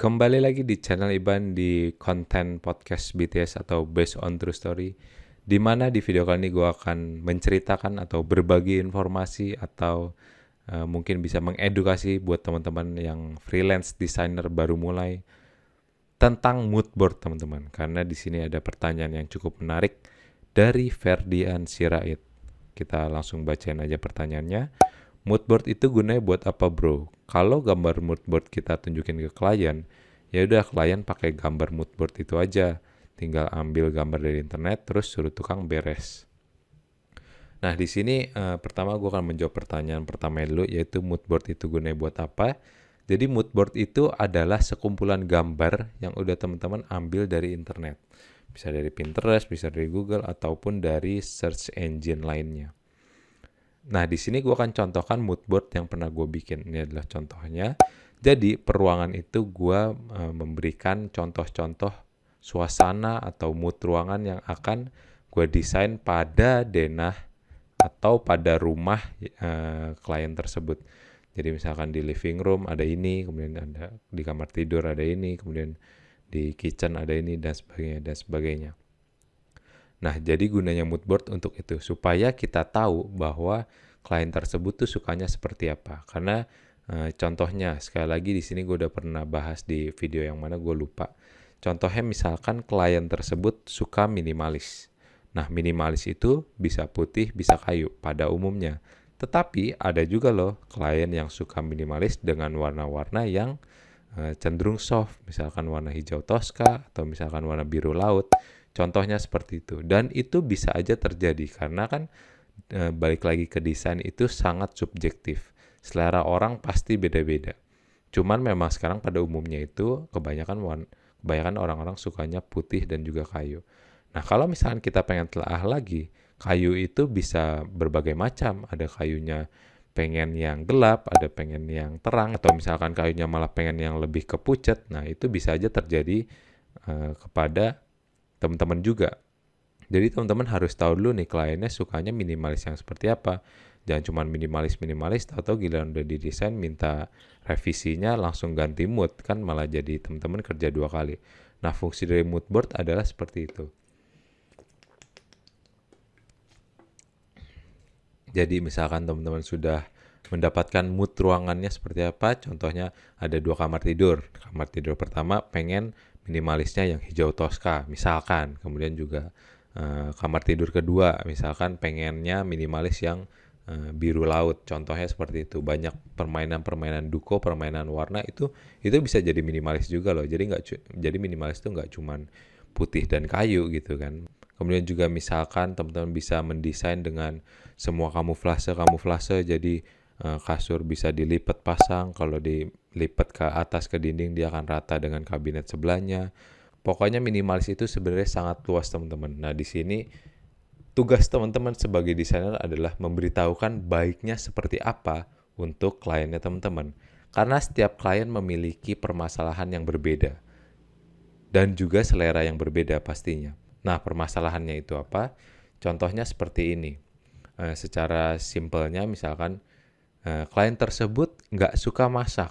Kembali lagi di channel Iban di konten podcast BTS atau Based on True Story, di mana di video kali ini gue akan menceritakan atau berbagi informasi atau mungkin bisa mengedukasi buat teman-teman yang freelance designer baru mulai tentang mood board teman-teman. Karena di sini ada pertanyaan yang cukup menarik dari Ferdian Sirait. Kita langsung bacain aja pertanyaannya. Mood board itu gunanya buat apa bro? Kalau gambar mood board kita tunjukin ke klien, ya udah klien pakai gambar mood board itu aja. Tinggal ambil gambar dari internet terus suruh tukang beres. Nah di sini pertama gue akan menjawab pertanyaan pertama dulu, yaitu mood board itu gunanya buat apa? Jadi mood board itu adalah sekumpulan gambar yang udah teman-teman ambil dari internet. Bisa dari Pinterest, bisa dari Google, ataupun dari search engine lainnya. Nah, di sini gue akan contohkan mood board yang pernah gue bikin. Ini adalah contohnya. Jadi, per ruangan itu gue memberikan contoh-contoh suasana atau mood ruangan yang akan gue desain pada denah atau pada rumah klien tersebut. Jadi, misalkan di living room ada ini, kemudian ada di kamar tidur ada ini, kemudian di kitchen ada ini, dan sebagainya, dan sebagainya. Nah, jadi gunanya mood board untuk itu, supaya kita tahu bahwa klien tersebut tuh sukanya seperti apa. Karena contohnya, sekali lagi di sini gue udah pernah bahas di video yang mana gue lupa. Contohnya misalkan klien tersebut suka minimalis. Nah, minimalis itu bisa putih, bisa kayu pada umumnya. Tetapi ada juga loh klien yang suka minimalis dengan warna-warna yang cenderung soft. Misalkan warna hijau toska atau misalkan warna biru laut. Contohnya seperti itu. Dan itu bisa aja terjadi karena kan balik lagi ke desain itu sangat subjektif. Selera orang pasti beda-beda. Cuman memang sekarang pada umumnya itu kebanyakan orang-orang sukanya putih dan juga kayu. Nah, kalau misalkan kita pengen telaah lagi, kayu itu bisa berbagai macam. Ada kayunya pengen yang gelap, ada pengen yang terang, atau misalkan kayunya malah pengen yang lebih kepucet. Nah, itu bisa aja terjadi kepada teman-teman juga. Jadi teman-teman harus tahu dulu nih kliennya sukanya minimalis yang seperti apa. Jangan cuma minimalis, atau giliran udah didesain minta revisinya langsung ganti mood, kan malah jadi teman-teman kerja 2 kali. Nah, fungsi dari mood board adalah seperti itu. Jadi misalkan teman-teman sudah mendapatkan mood ruangannya seperti apa, contohnya ada 2 kamar tidur. Kamar tidur pertama pengen minimalisnya yang hijau toska, misalkan. Kemudian juga kamar tidur kedua, misalkan pengennya minimalis yang biru laut. Contohnya seperti itu. Banyak permainan-permainan duko, permainan warna itu bisa jadi minimalis juga loh. Jadi minimalis itu nggak cuman putih dan kayu gitu kan. Kemudian juga misalkan teman-teman bisa mendesain dengan semua kamuflase, jadi kasur bisa dilipat pasang, kalau dilipat ke atas ke dinding dia akan rata dengan kabinet sebelahnya. Pokoknya minimalis itu sebenarnya sangat luas teman-teman. Nah, di sini tugas teman-teman sebagai desainer adalah memberitahukan baiknya seperti apa untuk kliennya teman-teman. Karena setiap klien memiliki permasalahan yang berbeda dan juga selera yang berbeda pastinya. Nah, permasalahannya itu apa? Contohnya seperti ini. Secara simpelnya misalkan klien tersebut nggak suka masak.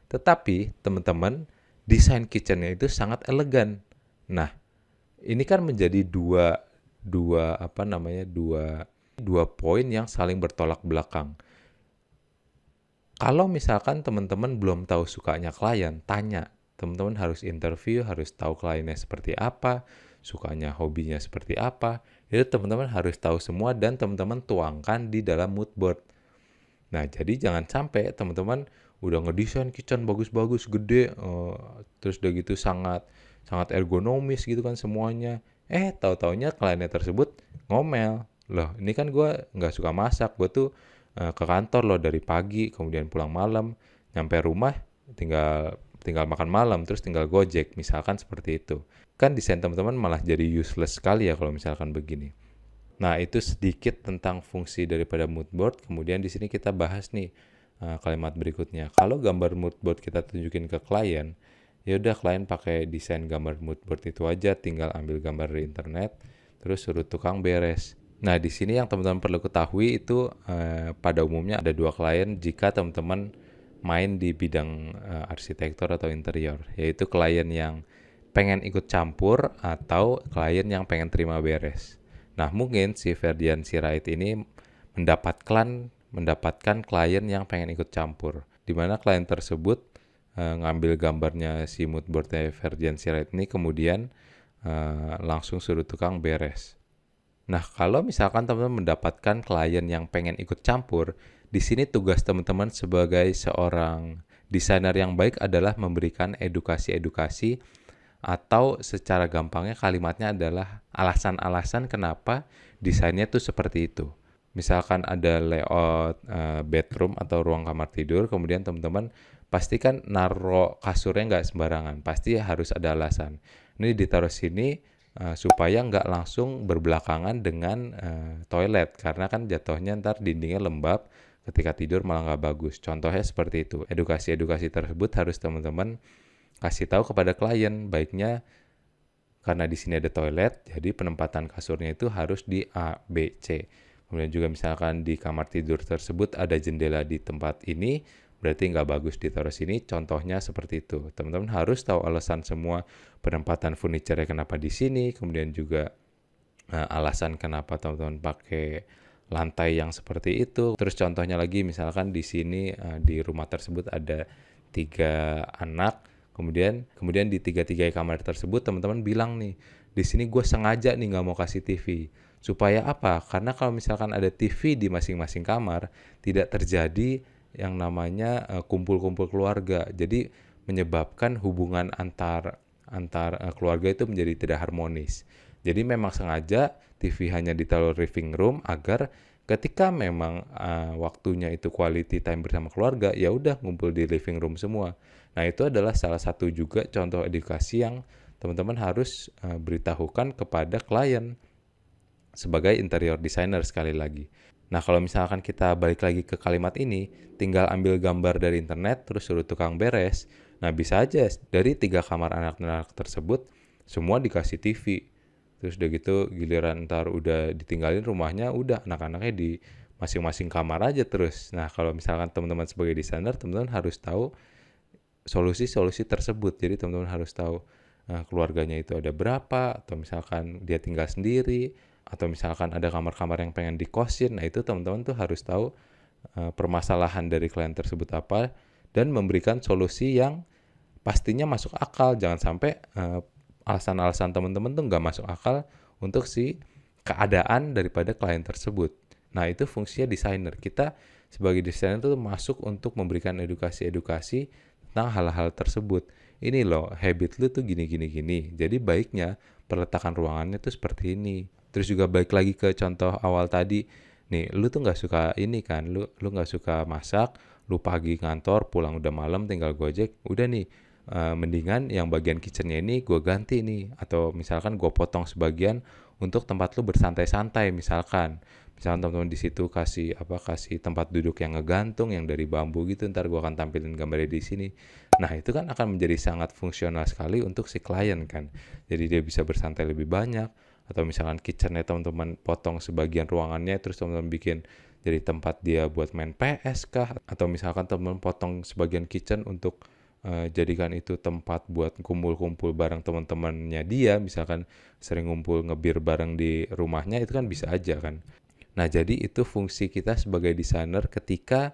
Tetapi teman-teman desain kitchennya itu sangat elegan. Nah, ini kan menjadi dua poin yang saling bertolak belakang. Kalau misalkan teman-teman belum tahu sukanya klien, tanya. Teman-teman harus interview, harus tahu kliennya seperti apa, sukanya hobinya seperti apa. Itu teman-teman harus tahu semua dan teman-teman tuangkan di dalam mood board. Nah, jadi jangan sampai teman-teman udah ngedesain kitchen bagus-bagus, gede, terus udah gitu sangat ergonomis gitu kan semuanya. Tahu-taunya kliennya tersebut ngomel. Loh, ini kan gue nggak suka masak, gue tuh ke kantor loh dari pagi, kemudian pulang malam, nyampe rumah tinggal makan malam, terus tinggal Gojek, misalkan seperti itu. Kan desain teman-teman malah jadi useless sekali ya kalau misalkan begini. Nah, itu sedikit tentang fungsi daripada mood board. Kemudian di sini kita bahas nih kalimat berikutnya. Kalau gambar mood board kita tunjukin ke klien, ya udah klien pakai desain gambar mood board itu aja, tinggal ambil gambar dari internet, terus suruh tukang beres. Nah, di sini yang teman-teman perlu ketahui itu pada umumnya ada 2 klien jika teman-teman main di bidang arsitektur atau interior, yaitu klien yang pengen ikut campur atau klien yang pengen terima beres. Nah, mungkin si Ferdian Sirait ini mendapatkan klien yang pengen ikut campur, di mana klien tersebut ngambil gambarnya si mood boardnya Ferdian Sirait ini, kemudian langsung suruh tukang beres. Nah, kalau misalkan teman-teman mendapatkan klien yang pengen ikut campur, di sini tugas teman-teman sebagai seorang desainer yang baik adalah memberikan edukasi-edukasi, atau secara gampangnya kalimatnya adalah alasan-alasan kenapa desainnya tuh seperti itu. Misalkan ada layout bedroom atau ruang kamar tidur, kemudian teman-teman pastikan naruh kasurnya nggak sembarangan, pasti harus ada alasan. Ini ditaruh sini supaya nggak langsung berbelakangan dengan toilet, karena kan jatuhnya ntar dindingnya lembab, ketika tidur malah nggak bagus. Contohnya seperti itu. Edukasi-edukasi tersebut harus teman-teman kasih tahu kepada klien, baiknya karena di sini ada toilet, jadi penempatan kasurnya itu harus di A, B, C. Kemudian juga misalkan di kamar tidur tersebut ada jendela di tempat ini, berarti nggak bagus ditaruh sini. Contohnya seperti itu. Teman-teman harus tahu alasan semua penempatan furniture kenapa di sini, kemudian juga alasan kenapa teman-teman pakai lantai yang seperti itu. Terus contohnya lagi, misalkan di sini di rumah tersebut ada 3 anak. Kemudian di tiga kamar tersebut teman-teman bilang nih, di sini gue sengaja nih nggak mau kasih TV. Supaya apa? Karena kalau misalkan ada TV di masing-masing kamar, tidak terjadi yang namanya kumpul-kumpul keluarga. Jadi menyebabkan hubungan antar keluarga itu menjadi tidak harmonis. Jadi memang sengaja TV hanya ditaruh living room agar ketika memang waktunya itu quality time bersama keluarga, ya udah ngumpul di living room semua. Nah, itu adalah salah satu juga contoh edukasi yang teman-teman harus beritahukan kepada klien sebagai interior designer sekali lagi. Nah, kalau misalkan kita balik lagi ke kalimat ini, tinggal ambil gambar dari internet terus suruh tukang beres. Nah, bisa aja dari 3 kamar anak-anak tersebut semua dikasih TV. Terus udah gitu giliran ntar udah ditinggalin rumahnya, udah anak-anaknya di masing-masing kamar aja terus. Nah, kalau misalkan teman-teman sebagai desainer, teman-teman harus tahu solusi-solusi tersebut. Jadi teman-teman harus tahu keluarganya itu ada berapa, atau misalkan dia tinggal sendiri, atau misalkan ada kamar-kamar yang pengen dikosin. Nah, itu teman-teman tuh harus tahu permasalahan dari klien tersebut apa, dan memberikan solusi yang pastinya masuk akal. Jangan sampai alasan-alasan teman-teman tuh nggak masuk akal untuk si keadaan daripada klien tersebut. Nah, itu fungsinya desainer. Kita sebagai desainer itu masuk untuk memberikan edukasi-edukasi tentang hal-hal tersebut. Ini loh, habit lu tuh gini. Jadi baiknya perletakan ruangannya tuh seperti ini. Terus juga balik lagi ke contoh awal tadi. Nih, lu tuh nggak suka ini kan, lu nggak suka masak, lu pagi kantor, pulang udah malam tinggal Gojek. Udah nih, mendingan yang bagian kitchennya ini gue ganti nih, atau misalkan gue potong sebagian untuk tempat lu bersantai-santai. Misalkan teman-teman di situ kasih tempat duduk yang ngegantung yang dari bambu gitu, ntar gue akan tampilin gambarnya di sini. Nah, itu kan akan menjadi sangat fungsional sekali untuk si klien kan. Jadi dia bisa bersantai lebih banyak. Atau misalkan kitchennya teman-teman potong sebagian ruangannya, terus teman-teman bikin jadi tempat dia buat main PS kah, atau misalkan teman-teman potong sebagian kitchen untuk jadikan itu tempat buat kumpul-kumpul bareng teman-temannya dia, misalkan sering ngumpul ngebir bareng di rumahnya, itu kan bisa aja kan. Nah, jadi itu fungsi kita sebagai desainer ketika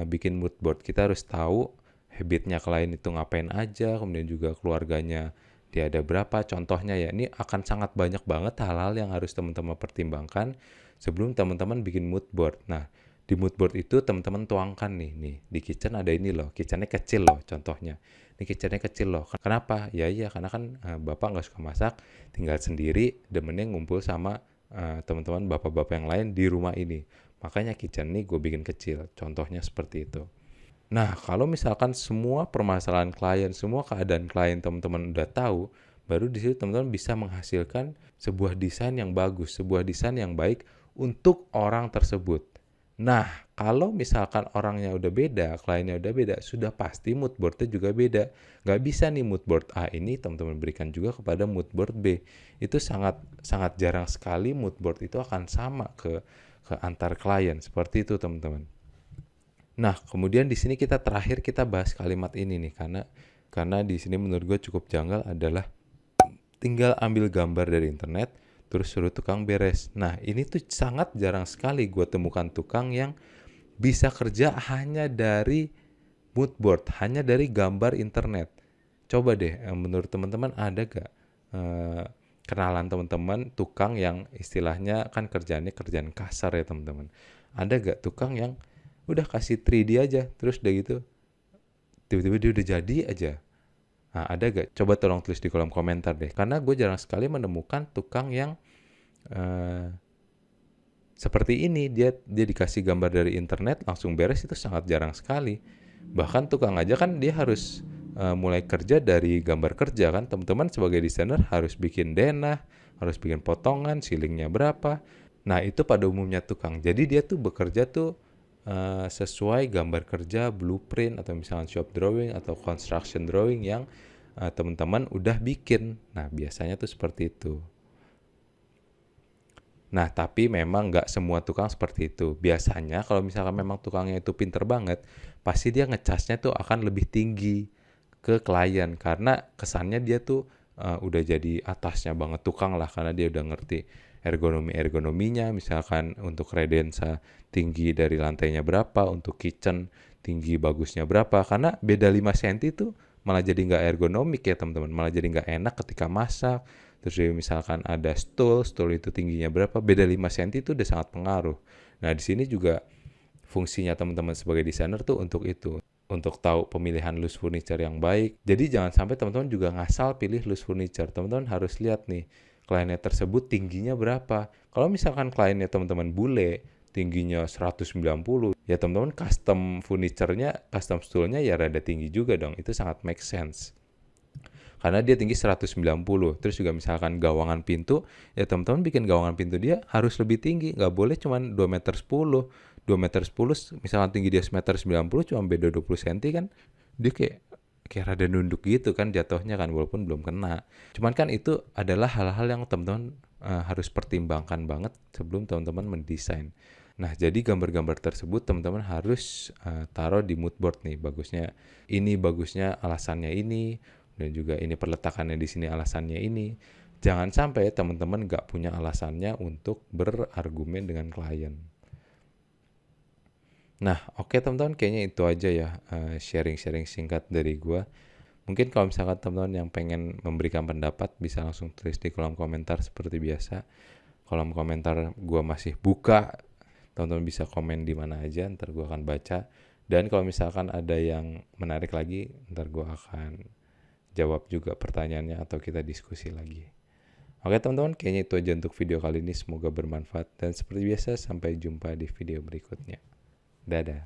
bikin mood board. Kita harus tahu habitnya klien itu ngapain aja, kemudian juga keluarganya dia ada berapa. Contohnya ya, ini akan sangat banyak banget hal-hal yang harus teman-teman pertimbangkan sebelum teman-teman bikin mood board. Nah, di mood board itu teman-teman tuangkan nih di kitchen ada ini loh, kitchennya kecil loh contohnya. Ini kitchennya kecil loh. Kenapa? Ya iya, karena kan bapak nggak suka masak, tinggal sendiri, demennya ngumpul sama teman-teman bapak-bapak yang lain di rumah ini. Makanya kitchen nih gue bikin kecil. Contohnya seperti itu. Nah, kalau misalkan semua permasalahan klien, semua keadaan klien teman-teman udah tahu, baru di situ teman-teman bisa menghasilkan sebuah desain yang bagus, sebuah desain yang baik untuk orang tersebut. Nah, kalau misalkan orangnya udah beda, kliennya udah beda, sudah pasti mood boardnya juga beda. Nggak bisa nih mood board A ini teman-teman berikan juga kepada mood board B. Itu sangat sangat jarang sekali mood board itu akan sama ke antar klien. Seperti itu teman-teman. Nah, kemudian di sini terakhir kita bahas kalimat ini nih, karena di sini menurut gue cukup janggal adalah tinggal ambil gambar dari internet terus suruh tukang beres. Nah, ini tuh sangat jarang sekali gue temukan tukang yang bisa kerja hanya dari mood board, hanya dari gambar internet. Coba deh, menurut teman-teman ada gak kenalan teman-teman tukang yang istilahnya kan kerjaan kasar ya teman-teman. Ada gak tukang yang udah kasih 3D aja, terus udah gitu tiba-tiba dia udah jadi aja. Nah, ada gak? Coba tolong tulis di kolom komentar deh. Karena gue jarang sekali menemukan tukang yang seperti ini. Dia dikasih gambar dari internet langsung beres, itu sangat jarang sekali. Bahkan tukang aja kan dia harus mulai kerja dari gambar kerja kan. Teman-teman sebagai desainer harus bikin denah, harus bikin potongan, ceilingnya berapa. Nah, itu pada umumnya tukang. Jadi dia tuh bekerja tuh sesuai gambar kerja, blueprint, atau misalnya shop drawing atau construction drawing yang teman-teman udah bikin. Nah, biasanya tuh seperti itu. Nah, tapi memang nggak semua tukang seperti itu. Biasanya kalau misalkan memang tukangnya itu pinter banget, pasti dia ngecasnya tuh akan lebih tinggi ke klien. Karena kesannya dia tuh udah jadi atasnya banget tukang lah, karena dia udah ngerti ergonominya, misalkan untuk kredensa tinggi dari lantainya berapa, untuk kitchen tinggi bagusnya berapa, karena beda 5 cm itu malah jadi nggak ergonomik ya teman-teman, malah jadi nggak enak ketika masak. Terus misalkan ada stool itu tingginya berapa, beda 5 cm itu udah sangat pengaruh. Nah, di sini juga fungsinya teman-teman sebagai desainer tuh untuk itu, untuk tahu pemilihan loose furniture yang baik. Jadi jangan sampai teman-teman juga ngasal pilih loose furniture. Teman-teman harus lihat nih, kliennya tersebut tingginya berapa. Kalau misalkan kliennya teman-teman bule, tingginya 190, ya teman-teman custom furniture-nya, custom stool-nya ya rada tinggi juga dong. Itu sangat make sense. Karena dia tinggi 190. Terus juga misalkan gawangan pintu, ya teman-teman bikin gawangan pintu dia harus lebih tinggi. Nggak boleh cuma 2 meter 10. 2 meter 10, misalkan tinggi dia 1 meter 90, cuma beda 20 cm kan. Dia kayak rada nunduk gitu kan jatuhnya kan, walaupun belum kena. Cuman kan itu adalah hal-hal yang teman-teman harus pertimbangkan banget sebelum teman-teman mendesain. Nah, jadi gambar-gambar tersebut teman-teman harus taruh di mood board nih. Bagusnya alasannya ini, dan juga ini peletakannya di sini alasannya ini. Jangan sampai teman-teman nggak punya alasannya untuk berargumen dengan klien. Nah, oke teman-teman, kayaknya itu aja ya sharing-sharing singkat dari gue. Mungkin kalau misalkan teman-teman yang pengen memberikan pendapat bisa langsung tulis di kolom komentar seperti biasa. Kolom komentar gue masih buka. Teman-teman bisa komen di mana aja, ntar gue akan baca. Dan kalau misalkan ada yang menarik lagi, ntar gue akan jawab juga pertanyaannya atau kita diskusi lagi. Oke teman-teman, kayaknya itu aja untuk video kali ini. Semoga bermanfaat. Dan seperti biasa, sampai jumpa di video berikutnya. Dadah.